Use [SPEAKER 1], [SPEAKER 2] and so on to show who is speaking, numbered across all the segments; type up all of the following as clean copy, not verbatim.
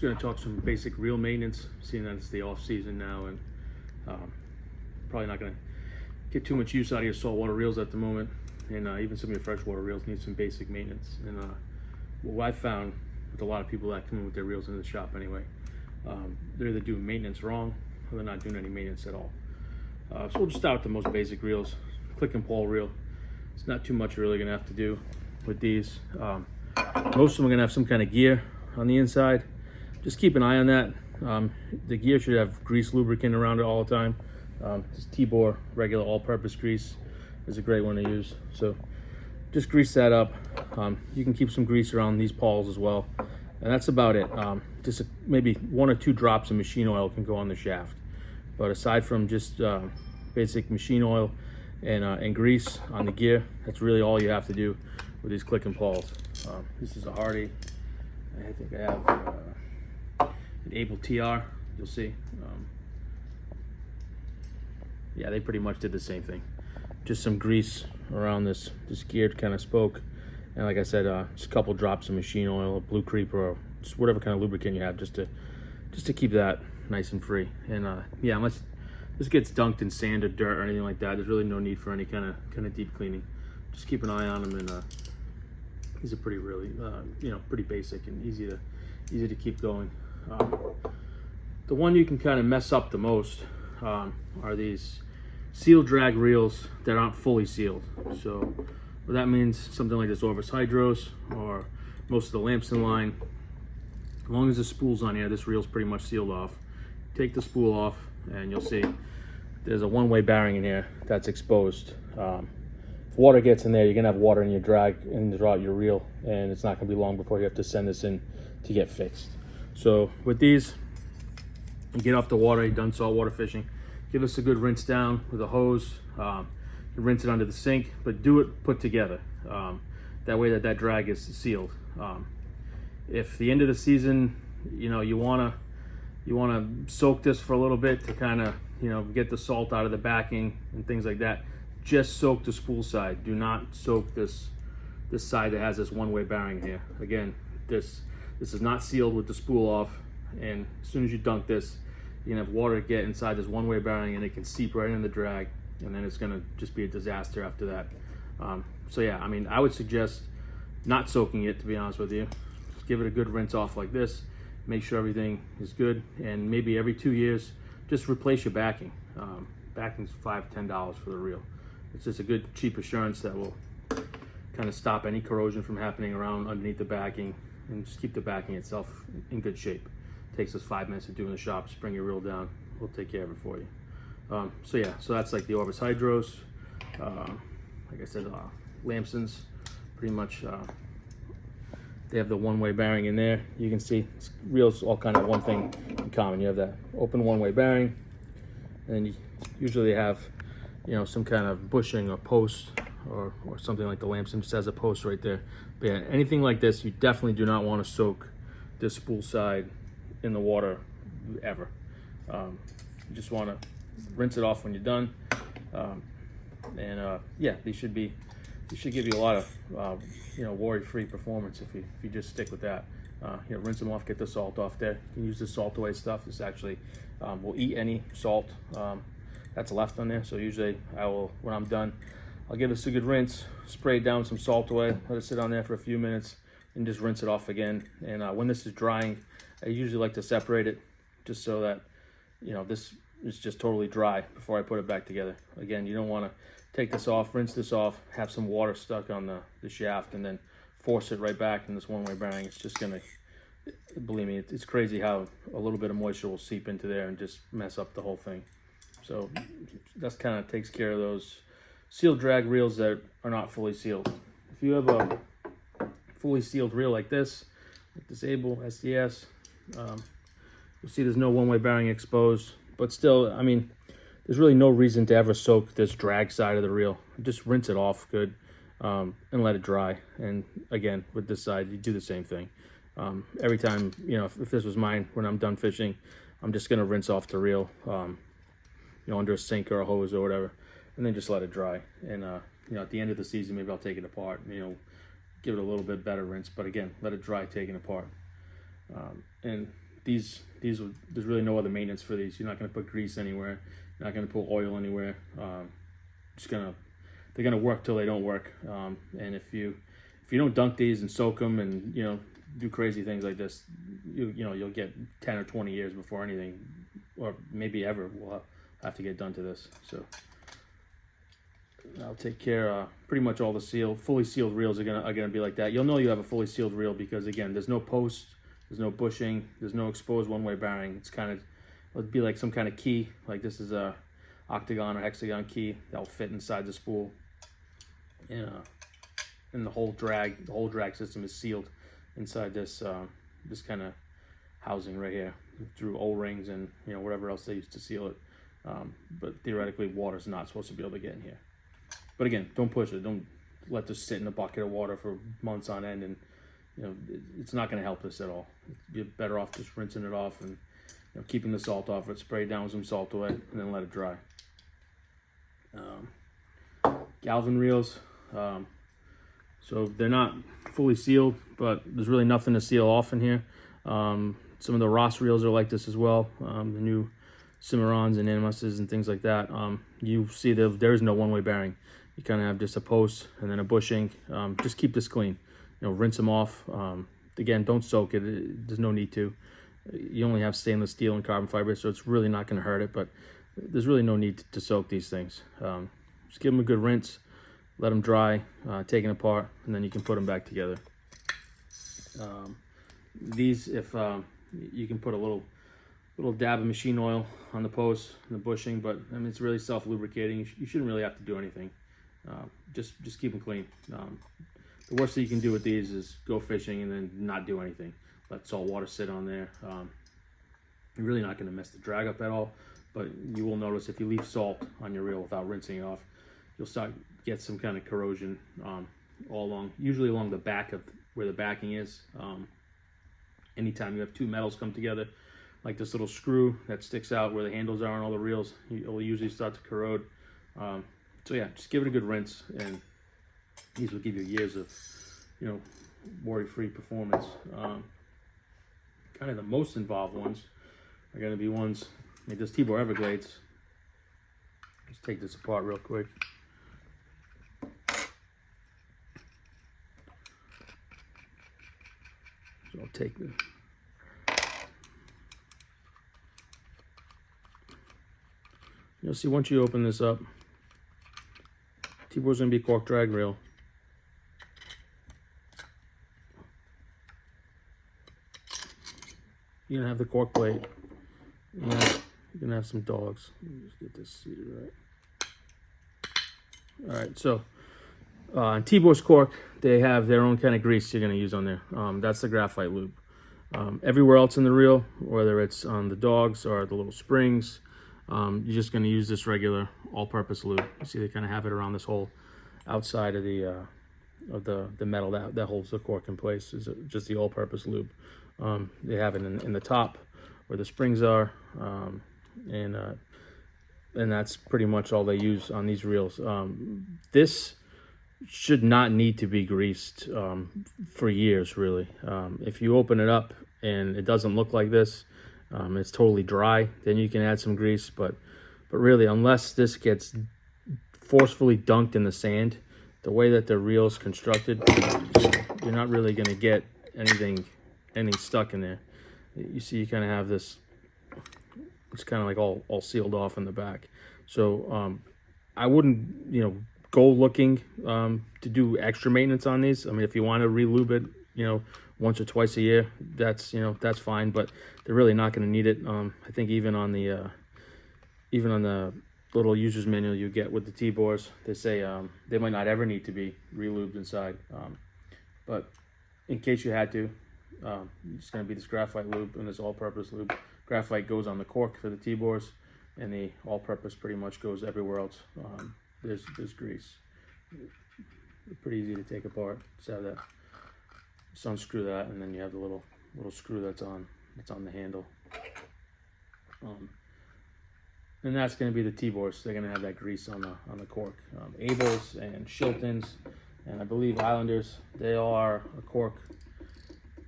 [SPEAKER 1] just going to talk some basic reel maintenance, seeing that it's the off season now, and probably not going to get too much use out of your saltwater reels at the moment, and even some of your freshwater reels need some basic maintenance. And what I found with a lot of people that come in with their reels into the shop anyway, they're either doing maintenance wrong or they're not doing any maintenance at all. So we'll just start with the most basic reels. Click and pull reel. It's not too much you're really gonna have to do with these. Most of them are gonna have some kind of gear on the inside. Just keep an eye on that. The gear should have grease lubricant around it all the time. Just Tibor regular all-purpose grease is a great one to use. So just grease that up. You can keep some grease around these pawls as well. And that's about it. Just maybe 1 or 2 drops of machine oil can go on the shaft. But aside from just basic machine oil and grease on the gear, that's really all you have to do with these click and pawls. This is a Hardy. I think I have an Able TR. You'll see. Yeah, they pretty much did the same thing. Just some grease around this geared kind of spoke, and like I said, just a couple drops of machine oil, Blue Creeper, or just whatever kind of lubricant you have, just to keep that nice and free. And yeah, unless this gets dunked in sand or dirt or anything like that, there's really no need for any kind of deep cleaning. Just keep an eye on them, and these are pretty basic and easy to keep going. The one you can kind of mess up the most are these seal drag reels that aren't fully sealed. So what that means, something like this Orvis Hydros or most of the Lamson line, as long as the spool's on here, this reel's pretty much sealed off. Take the spool off and you'll see there's a one-way bearing in here that's exposed. If water gets in there, you're gonna have water in your drag and throughout your reel, and it's not gonna be long before you have to send this in to get fixed. So with these, you get off the water, you're done saltwater fishing, give us a good rinse down with a hose. You rinse it under the sink, but do it put together. That way that drag is sealed. If the end of the season, you wanna soak this for a little bit to kind of, get the salt out of the backing and things like that, just soak the spool side. Do not soak this side that has this one-way bearing here. Again, this is not sealed with the spool off, and as soon as you dunk this, you can have water get inside this one-way bearing and it can seep right in the drag, and then it's gonna just be a disaster after that. So yeah, I mean, I would suggest not soaking it, to be honest with you. Just give it a good rinse off like this, make sure everything is good, and maybe every 2 years, just replace your backing. Backing's $5–10 for the reel. It's just a good cheap assurance that will kind of stop any corrosion from happening around underneath the backing, and just keep the backing itself in good shape. Takes us 5 minutes to do in the shop. Just bring your reel down, we'll take care of it for you. So yeah, so that's like the Orvis Hydros. Like I said, Lamsons, pretty much, they have the one-way bearing in there. You can see reels all kind of one thing in common. You have that open one-way bearing, and then you usually have, some kind of bushing or post or something like the Lamson just has a post right there. But yeah, anything like this, you definitely do not want to soak this spool side in the water ever. You just want to rinse it off when you're done. Yeah, these should give you a lot of worry-free performance if you just stick with that. Rinse them off, get the salt off there. You can use the salt away stuff. This actually will eat any salt that's left on there. So usually when I'm done, I'll give this a good rinse, spray down some salt away, let it sit on there for a few minutes, and just rinse it off again. And when this is drying, I usually like to separate it just so that this is just totally dry before I put it back together. Again, you don't want to take this off, rinse this off, have some water stuck on the shaft, and then force it right back in this one-way bearing. It's just gonna, believe me, it's crazy how a little bit of moisture will seep into there and just mess up the whole thing. So that's kind of takes care of those sealed drag reels that are not fully sealed. If you have a fully sealed reel like this, like this Able SDS, you'll see there's no one-way bearing exposed, but still, I mean, there's really no reason to ever soak this drag side of the reel. Just rinse it off good and let it dry. And again, with this side, you do the same thing. Every time, if this was mine, when I'm done fishing, I'm just gonna rinse off the reel, under a sink or a hose or whatever, and then just let it dry. And at the end of the season, maybe I'll take it apart, give it a little bit better rinse, but again, let it dry taking it apart. And there's really no other maintenance for these. You're not going to put grease anywhere. You're not going to put oil anywhere. They're gonna work till they don't work. And if you don't dunk these and soak them and do crazy things like this, you'll get 10 or 20 years before anything, or maybe ever, will have to get done to this. So I'll take care. Pretty much all the fully sealed reels are gonna be like that. You'll know you have a fully sealed reel because, again, there's no post, there's no bushing, there's no exposed one-way bearing. It'd be like some kind of key. Like this is a octagon or hexagon key that'll fit inside the spool. And the whole drag system is sealed inside this kind of housing right here through O-rings and whatever else they used to seal it. But theoretically, water's not supposed to be able to get in here. But again, don't push it. Don't let this sit in a bucket of water for months on end, and it's not going to help this at all. You're better off just rinsing it off and keeping the salt off it. Spray it down with some salt away, and then let it dry. Galvin reels. So they're not fully sealed, but there's really nothing to seal off in here. Some of the Ross reels are like this as well. The new Cimarrons and Animuses and things like that. You see there's no one-way bearing. You kind of have just a post and then a bushing. Just keep this clean. Rinse them off. Again, don't soak it. There's no need to. You only have stainless steel and carbon fiber, so it's really not going to hurt it, but there's really no need to soak these things. Just give them a good rinse. Let them dry, take them apart, and then you can put them back together. These, if you can put a little dab of machine oil on the post and the bushing, but I mean it's really self-lubricating. You shouldn't really have to do anything. Just keep them clean. The worst that you can do with these is go fishing and then not do anything. Let salt water sit on there. You're really not going to mess the drag up at all, but you will notice if you leave salt on your reel without rinsing it off, you'll start get some kind of corrosion all along, usually along the back of where the backing is. Anytime you have two metals come together, like this little screw that sticks out where the handles are on all the reels, it will usually start to corrode. So yeah, just give it a good rinse, and these will give you years of worry-free performance. Kind of the most involved ones are going to be ones like this Tibor Everglades. Let's take this apart real quick. So I'll take the you'll see once you open this up, Tibor's gonna be a cork drag reel. You're gonna have the cork plate. You're gonna have some dogs. Let me just get this seated right. All right, so on Tibor's cork, they have their own kind of grease you're going to use on there. That's the graphite lube. Everywhere else in the reel, whether it's on the dogs or the little springs, you're just going to use this regular all-purpose lube. You see they kind of have it around this whole outside of the metal that holds the cork in place. Is just the all-purpose lube. They have it in the top where the springs are, and that's pretty much all they use on these reels. This should not need to be greased for years, really. If you open it up and it doesn't look like this, it's totally dry, then you can add some grease. But really, unless this gets forcefully dunked in the sand, the way that the reel's constructed, you're not really going to get anything stuck in there. You see, you kind of have this. It's kind of like all sealed off in the back. So I wouldn't, go looking to do extra maintenance on these. I mean, if you want to re-lube it, once or twice a year, that's fine. But they're really not going to need it. I think even on the little user's manual you get with the Tibors, they say they might not ever need to be re-lubed inside. But in case you had to, it's going to be this graphite lube and this all-purpose lube. Graphite goes on the cork for the Tibors, and the all-purpose pretty much goes everywhere else. There's grease. They're pretty easy to take apart. Just have that. Just unscrew that, and then you have the little screw that's on the handle. And that's going to be the Tibors. They're going to have that grease on the cork. Abels and Shiltons, and I believe Islanders, they are a cork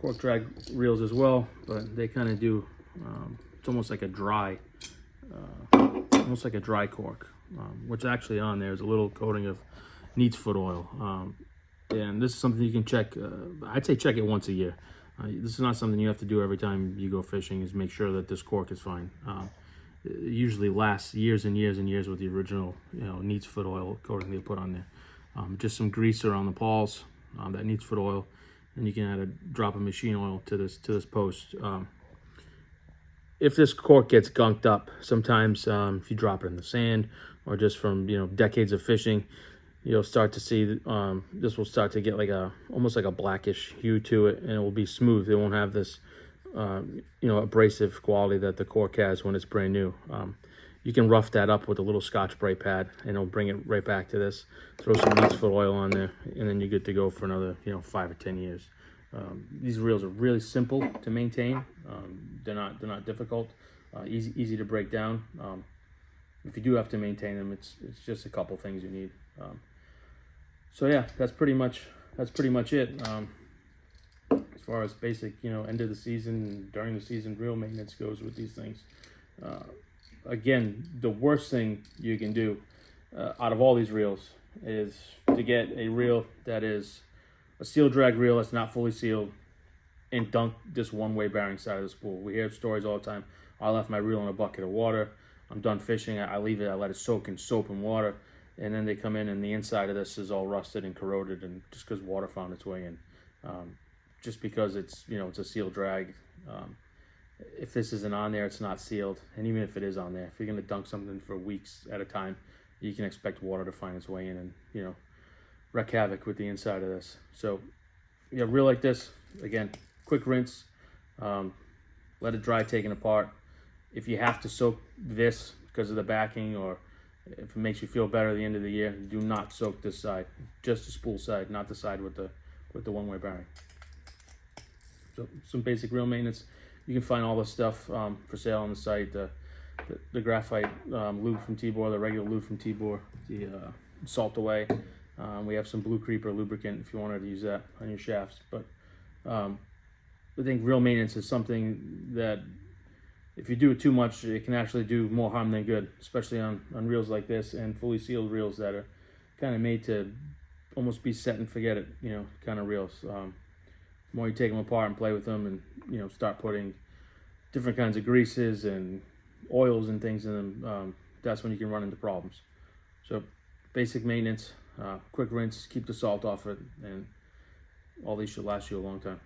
[SPEAKER 1] cork drag reels as well, but they kind of do, it's almost like a dry cork, which actually on there is a little coating of neat's foot oil. And this is something you can check, I'd say check it once a year. This is not something you have to do every time you go fishing, is make sure that this cork is fine. It usually lasts years and years and years with the original, neat's foot oil coating they put on there. Just some grease around the pawls, that neat's foot oil, and you can add a drop of machine oil to this post. If this cork gets gunked up, sometimes if you drop it in the sand or just from decades of fishing, you'll start to see this will start to get like almost like a blackish hue to it, and it will be smooth. It won't have this abrasive quality that the cork has when it's brand new. You can rough that up with a little Scotch-Brite pad, and it'll bring it right back to this. Throw some neat's foot oil on there, and then you're good to go for another 5 or 10 years. These reels are really simple to maintain. They're not difficult. Easy to break down. If you do have to maintain them, it's just a couple things you need. So yeah, that's pretty much it. As far as basic, end of the season, during the season reel maintenance goes with these things. Again, the worst thing you can do out of all these reels is to get a reel that is a seal drag reel that's not fully sealed and dunk this one-way bearing side of the spool. We hear stories all the time. I left my reel in a bucket of water. I'm done fishing. I leave it. I let it soak in soap and water, and then they come in and the inside of this is all rusted and corroded, and just because water found its way in. Just because it's it's a seal drag. If this isn't on there, it's not sealed. And even if it is on there, if you're going to dunk something for weeks at a time, you can expect water to find its way in and, wreak havoc with the inside of this. So, yeah, reel like this, again, quick rinse, let it dry taken apart. If you have to soak this because of the backing, or if it makes you feel better at the end of the year, do not soak this side, just the spool side, not the side with the one-way bearing. So some basic reel maintenance. You can find all this stuff for sale on the site. The graphite lube from Tibor, the regular lube from Tibor, the Salt Away. We have some Blue Creeper lubricant if you wanted to use that on your shafts. But I think reel maintenance is something that if you do it too much, it can actually do more harm than good, especially on reels like this and fully sealed reels that are kind of made to almost be set and forget it, kind of reels. The more you take them apart and play with them and, start putting different kinds of greases and oils and things in them, that's when you can run into problems. So basic maintenance, quick rinse, keep the salt off it, and all these should last you a long time.